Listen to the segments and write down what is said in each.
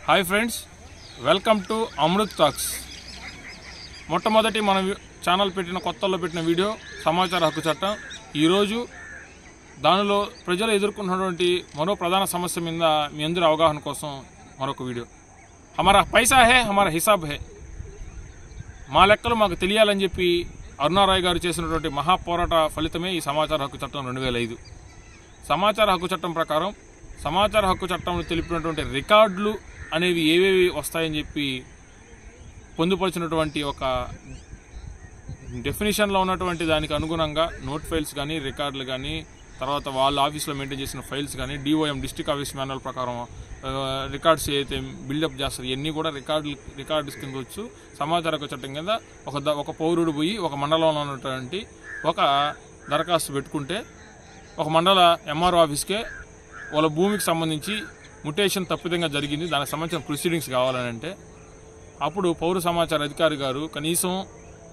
Hi friends, welcome to Amrit talks. మొట్టమొదటి మన channel పెట్టిన కొత్తలో పెట్టిన వీడియో సమాచార హక్కు చట్టం। ఈ రోజు దానిలో ప్రజలు ఎదుర్కొంటున్నటువంటి మరో ప్రధాన సమస్య మీద మీ అందరి అవగాహన కోసం మరొక వీడియో। हमारा पैसा है हमारा हिसाब है, మా లెక్కలు మాకు తెలియాలని చెప్పి అరుణారాయ్ గారు చేసినటువంటి మహా పోరాట ఫలితమే ఈ సమాచార హక్కు చట్టం 2005। సమాచార హక్కు చట్టం ప్రకారం సమాచార హక్కు చట్టంలో తెలిపినటువంటి రికార్డులు అనేవి ఏవేవి వస్తాయని చెప్పి పొందుపరిచినటువంటి ఒక డెఫినేషన్లో ఉన్నటువంటి దానికి అనుగుణంగా నోట్ ఫైల్స్ కానీ రికార్డులు కానీ తర్వాత వాళ్ళ ఆఫీస్లో మెయింటైన్ చేసిన ఫైల్స్ కానీ డిఓఎం డిస్ట్రిక్ట్ ఆఫీస్ మాన్యువల్ ప్రకారం రికార్డ్స్ ఏదైతే బిల్డప్ చేస్తారు ఇవన్నీ కూడా రికార్డ్స్ కింద వచ్చు సమాచార హక్కు చట్టం కింద ఒక పౌరుడు పోయి ఒక మండలంలో ఉన్నటువంటి ఒక దరఖాస్తు పెట్టుకుంటే ఒక మండల ఎంఆర్ఓ ఆఫీస్కే వాళ్ళ భూమికి సంబంధించి ముటేషన్ తప్పిదంగా జరిగింది, దానికి సంబంధించిన ప్రొసీడింగ్స్ కావాలని అంటే అప్పుడు పౌర సమాచార అధికారి గారు కనీసం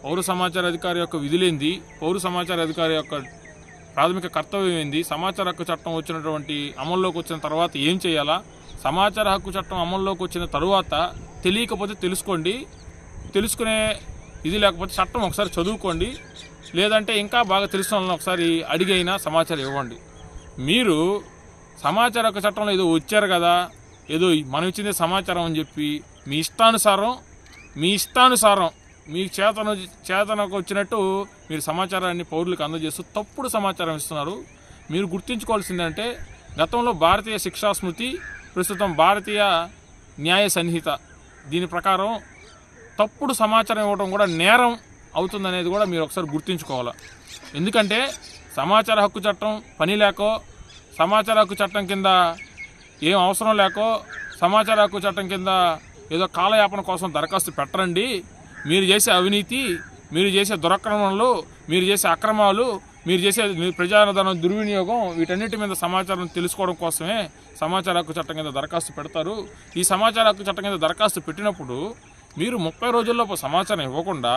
పౌర సమాచార అధికారి యొక్క విధులేంది, పౌర సమాచార అధికారి యొక్క ప్రాథమిక కర్తవ్యం ఏంది, సమాచార హక్కు చట్టం వచ్చినటువంటి అమల్లోకి వచ్చిన తర్వాత ఏం చేయాలా, సమాచార హక్కు చట్టం అమల్లోకి వచ్చిన తరువాత తెలియకపోతే తెలుసుకోండి, తెలుసుకునే ఇది లేకపోతే చట్టం ఒకసారి చదువుకోండి, లేదంటే ఇంకా బాగా తెలిసిన వాళ్ళని ఒకసారి అడిగైనా సమాచారం ఇవ్వండి। మీరు సమాచార హక్కు చట్టంలో ఏదో వచ్చారు కదా, ఏదో మనం ఇచ్చిందే సమాచారం అని చెప్పి మీ ఇష్టానుసారం మీ చేతనకు వచ్చినట్టు మీరు సమాచారాన్ని పౌరులకు అందజేస్తూ తప్పుడు సమాచారం ఇస్తున్నారు। మీరు గుర్తుంచుకోవాల్సిందంటే గతంలో భారతీయ శిక్షా స్మృతి, ప్రస్తుతం భారతీయ న్యాయ సంహిత దీని ప్రకారం తప్పుడు సమాచారం ఇవ్వడం కూడా నేరం అవుతుందనేది కూడా మీరు ఒకసారి గుర్తుంచుకోవాలి। ఎందుకంటే సమాచార హక్కు చట్టం పని లేకో, సమాచార హక్కు చట్టం కింద ఏం అవసరం లేకో, సమాచార హక్కు చట్టం కింద ఏదో కాలయాపన కోసం దరఖాస్తు పెట్టరండి। మీరు చేసే అవినీతి, మీరు చేసే దురక్రమణలు, మీరు చేసే అక్రమాలు, మీరు చేసే ప్రజాధనం దుర్వినియోగం, వీటన్నిటి మీద సమాచారం తెలుసుకోవడం కోసమే సమాచార హక్కు చట్టం కింద దరఖాస్తు పెడతారు। ఈ సమాచార హక్కు చట్టం కింద దరఖాస్తు పెట్టినప్పుడు మీరు 30 రోజుల్లోపు సమాచారం ఇవ్వకుండా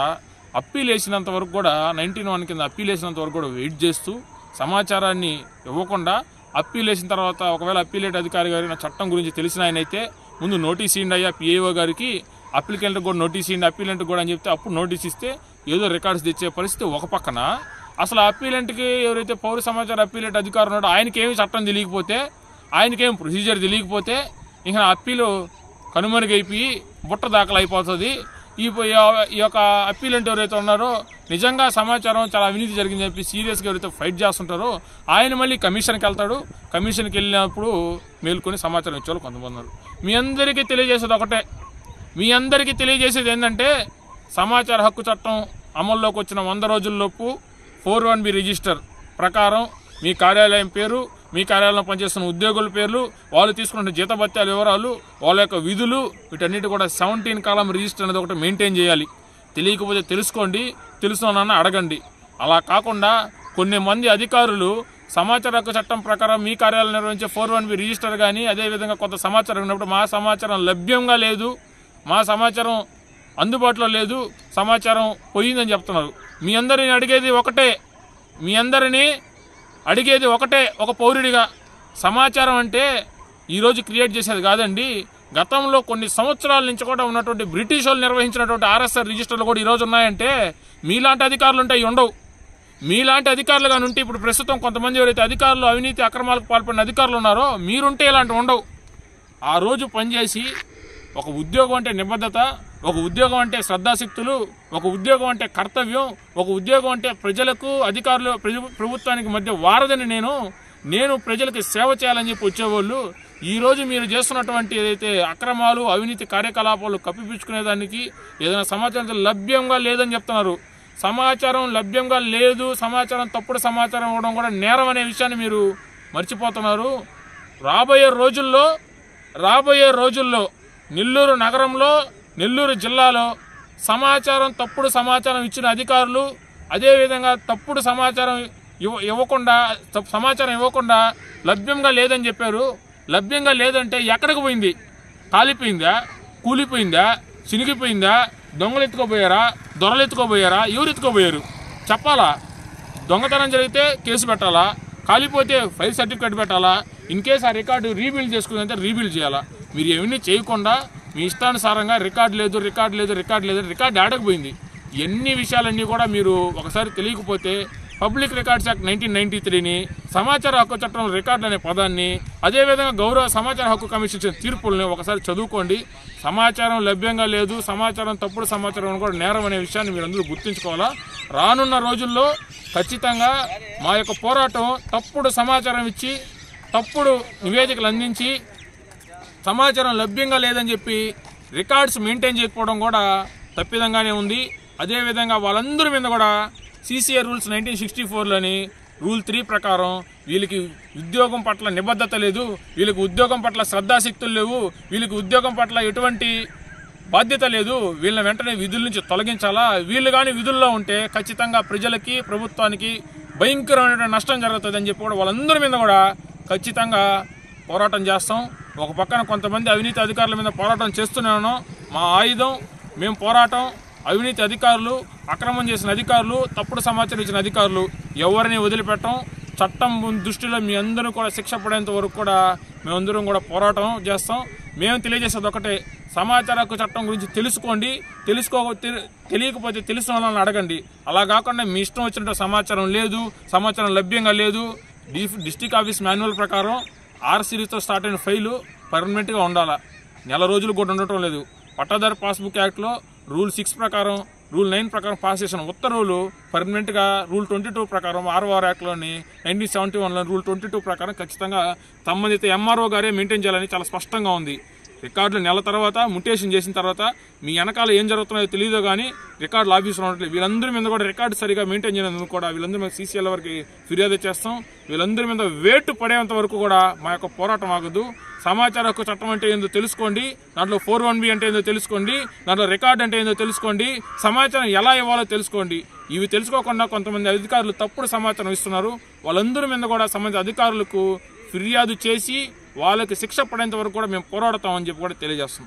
అప్పీల్ వేసినంత వరకు కూడా 19(1) కింద అప్పీల్ వేసినంత వరకు కూడా వెయిట్ చేస్తూ సమాచారాన్ని ఇవ్వకుండా అప్పీల్ వేసిన తర్వాత ఒకవేళ అప్పీలేట్ అధికారి గారి చట్టం గురించి తెలిసిన ఆయన అయితే ముందు నోటీస్ ఇవ్వండి అయ్యా పిఏఓ గారికి, అప్లికెంట్కి కూడా నోటీస్ ఇవ్వండి, అప్పీలెంట్కి కూడా అని చెప్తే అప్పుడు నోటీస్ ఇస్తే ఏదో రికార్డ్స్ తెచ్చే పరిస్థితి ఒక పక్కన, అసలు అప్పీలెంట్కి ఎవరైతే పౌర సమాచార అప్పీలేట్ అధికారి ఉన్నాడో ఆయనకేమి చట్టం తెలియకపోతే, ఆయనకేమి ప్రొసీజర్ తెలియకపోతే ఇంకా అప్పీలు కనుమరుగైపోయి బుట్ట దాఖలు అయిపోతుంది। ఈ యొక్క అప్పీలెంట్ ఎవరైతే ఉన్నారో నిజంగా సమాచారం చాలా అవినీతి జరిగిందని చెప్పి సీరియస్గా ఎవరైతే ఫైట్ చేస్తుంటారో ఆయన మళ్ళీ కమిషన్కి వెళ్తాడు, కమిషన్కి వెళ్ళినప్పుడు మేల్కొని సమాచారం ఇచ్చేవాళ్ళు కొంతమంది ఉన్నారు। మీ అందరికీ తెలియజేసేది ఏంటంటే సమాచార హక్కు చట్టం అమల్లోకి వచ్చిన 100 రోజుల్లోపు 4(1)B రిజిస్టర్ ప్రకారం మీ కార్యాలయం పేరు, మీ కార్యాలయంలో పనిచేస్తున్న ఉద్యోగుల పేర్లు, వాళ్ళు తీసుకున్న జీతభత్యాల వివరాలు, వాళ్ళ యొక్క విధులు, వీటన్నిటి కూడా 17 కాలం రిజిస్టర్ అనేది ఒకటి మెయింటైన్ చేయాలి। తెలియకపోతే తెలుసుకోండి, తెలుసుకున్నా అడగండి। అలా కాకుండా కొన్ని మంది అధికారులు సమాచార హక్కు చట్టం ప్రకారం మీ కార్యాలయం నిర్వహించే 4(1)B రిజిస్టర్ కానీ అదేవిధంగా కొంత సమాచారం ఉన్నప్పుడు మా సమాచారం లభ్యంగా లేదు, మా సమాచారం అందుబాటులో లేదు, సమాచారం పోయిందని చెప్తున్నారు। మీ అందరిని అడిగేది ఒకటే ఒక పౌరుడిగా, సమాచారం అంటే ఈరోజు క్రియేట్ చేసేది కాదండి। గతంలో కొన్ని సంవత్సరాల నుంచి కూడా ఉన్నటువంటి బ్రిటిష్ వాళ్ళు నిర్వహించినటువంటి ఆర్ఎస్ఆర్ రిజిస్టర్లు కూడా ఈరోజు ఉన్నాయంటే మీలాంటి అధికారులు ఉంటే ఉండవు। మీలాంటి అధికారులు కానీ ఉంటే ఇప్పుడు ప్రస్తుతం కొంతమంది ఎవరైతే అధికారులు అవినీతి అక్రమాలకు పాల్పడిన అధికారులు ఉన్నారో మీరుంటే ఇలాంటివి ఉండవు। ఆ రోజు పనిచేసి ఒక ఉద్యోగం అంటే నిబద్ధత, ఒక ఉద్యోగం అంటే శ్రద్ధాశక్తులు, ఒక ఉద్యోగం అంటే కర్తవ్యం, ఒక ఉద్యోగం అంటే ప్రజలకు అధికారులు ప్రభుత్వానికి మధ్య వారదని నేను ప్రజలకు సేవ చేయాలని చెప్పి వచ్చేవాళ్ళు ఈరోజు మీరు చేస్తున్నటువంటి ఏదైతే అక్రమాలు అవినీతి కార్యకలాపాలు కప్పిపుచ్చుకునేదానికి ఏదైనా సమాచారం లభ్యంగా లేదని చెప్తున్నారు। సమాచారం లభ్యంగా లేదు, సమాచారం తప్పుడు సమాచారం ఇవ్వడం కూడా నేరం అనే విషయాన్ని మీరు మర్చిపోతున్నారు। రాబోయే రోజుల్లో నెల్లూరు నగరంలో, నెల్లూరు జిల్లాలో తప్పుడు సమాచారం ఇచ్చిన అధికారులు, అదేవిధంగా తప్పుడు సమాచారం ఇవ్వకుండా లభ్యంగా లేదని చెప్పారు। లభ్యంగా లేదంటే ఎక్కడికి పోయింది? కాలిపోయిందా, కూలిపోయిందా, చినిగిపోయిందా, దొంగలు ఎత్తుకోబోయారా, దొరలు ఎత్తుకోబోయారా, ఎవరు ఎత్తుకోబోయారు చెప్పాలా? దొంగతనం జరిగితే కేసు పెట్టాలా, కాలిపోతే ఫైల్ సర్టిఫికేట్ పెట్టాలా, ఇన్ కేసు ఆ రికార్డు రీబిల్డ్ చేసుకుందంటే రీబిల్డ్ చేయాలా, మీరు ఇవన్నీ చేయకుండా మీ ఇష్టానుసారంగా రికార్డు ఆడకపోయింది. ఎన్ని విషయాలన్నీ కూడా మీరు ఒకసారి తెలియకపోతే పబ్లిక్ రికార్డ్స్ యాక్ట్ 1993ని, సమాచార హక్కు చట్టం రికార్డులు అనే పదాన్ని, అదేవిధంగా గౌరవ సమాచార హక్కు కమిషన్ ఇచ్చిన తీర్పుల్ని ఒకసారి చదువుకోండి. సమాచారం లభ్యంగా లేదు, తప్పుడు సమాచారం కూడా నేరం అనే విషయాన్ని మీరు అందరూ గుర్తుంచుకోవాలా. రానున్న రోజుల్లో ఖచ్చితంగా మా యొక్క పోరాటం తప్పుడు సమాచారం ఇచ్చి, తప్పుడు నివేదికలు అందించి, సమాచారం లభ్యంగా లేదని చెప్పి రికార్డ్స్ మెయింటైన్ చేయకపోవడం కూడా తప్పిదంగానే ఉంది. అదేవిధంగా వాళ్ళందరి మీద కూడా CCA రూల్స్ 1964లోని రూల్ 3 ప్రకారం వీళ్ళకి ఉద్యోగం పట్ల నిబద్ధత లేదు, వీళ్ళకి ఉద్యోగం పట్ల శ్రద్ధాశక్తులు లేవు, వీళ్ళకి ఉద్యోగం పట్ల ఎటువంటి బాధ్యత లేదు, వీళ్ళని వెంటనే విధుల నుంచి తొలగించాలా. వీళ్ళు కానీ విధుల్లో ఉంటే ఖచ్చితంగా ప్రజలకి, ప్రభుత్వానికి భయంకరమైన నష్టం జరుగుతుందని చెప్పి కూడా వాళ్ళందరి మీద కూడా ఖచ్చితంగా పోరాటం చేస్తాం. ఒక పక్కన కొంతమంది అవినీతి అధికారుల మీద పోరాటం చేస్తూనే ఉన్నాం. మా ఆయుధం మేము పోరాటం. అవినీతి అధికారులు, అక్రమం చేసిన అధికారులు, తప్పుడు సమాచారం ఇచ్చిన అధికారులు ఎవరిని వదిలిపెట్టం. చట్టం దృష్టిలో మీ అందరూ కూడా శిక్ష పడేంత వరకు కూడా మేమందరం కూడా పోరాటం చేస్తాం. మేము తెలియజేసేది ఒకటే, సమాచార హక్కు చట్టం గురించి తెలుసుకోండి. తెలియకపోతే తెలిసిన వాళ్ళని అడగండి. అలా కాకుండా మీ ఇష్టం వచ్చినట్టు సమాచారం లభ్యంగా లేదు. డిస్ట్రిక్ట్ ఆఫీస్ మాన్యువల్ ప్రకారం 6 సిరీస్తో స్టార్ట్ అయిన ఫైలు పర్మనెంట్గా ఉండాలా. నెల రోజులు కూడా ఉండటం లేదు. పట్టాదారు పాస్బుక్ యాక్ట్లో రూల్ 6 ప్రకారం, రూల్ 9 ప్రకారం పాస్ చేసిన ఉత్తర్వులు పర్మనెంట్గా రూల్ 22 ప్రకారం, ROR యాక్ట్లోని 1971లో రూల్ 22 ప్రకారం ఖచ్చితంగా సంబంధిత MRO గారే మెయింటైన్ చేయాలని చాలా స్పష్టంగా ఉంది. రికార్డులు నెల తర్వాత మ్యుటేషన్ చేసిన తర్వాత మీ వెనకాల ఏం జరుగుతున్నాయో తెలియదు కానీ రికార్డులు ఆఫీసులో ఉండట్లేదు. వీళ్ళందరి మీద కూడా రికార్డు సరిగా మెయింటైన్ చేయనందుకు కూడా వీళ్ళందరి మీద CCL వరకు ఫిర్యాదు చేస్తాం. వీళ్ళందరి మీద వేటు పడేంత వరకు కూడా మా యొక్క పోరాటం ఆగదు. సమాచార హక్కు చట్టం అంటే ఏందో తెలుసుకోండి, దాంట్లో 4(1)B అంటే ఏందో తెలుసుకోండి, దాంట్లో రికార్డు అంటే ఏందో తెలుసుకోండి, సమాచారం ఎలా ఇవ్వాలో తెలుసుకోండి. ఇవి తెలుసుకోకుండా కొంతమంది అధికారులు తప్పుడు సమాచారం ఇస్తున్నారు. వాళ్ళందరి మీద కూడా సంబంధిత అధికారులకు ఫిర్యాదు చేసి వాళ్ళకి శిక్ష పడేంత వరకు కూడా మేము పోరాడతామని చెప్పి కూడా తెలియజేస్తాం.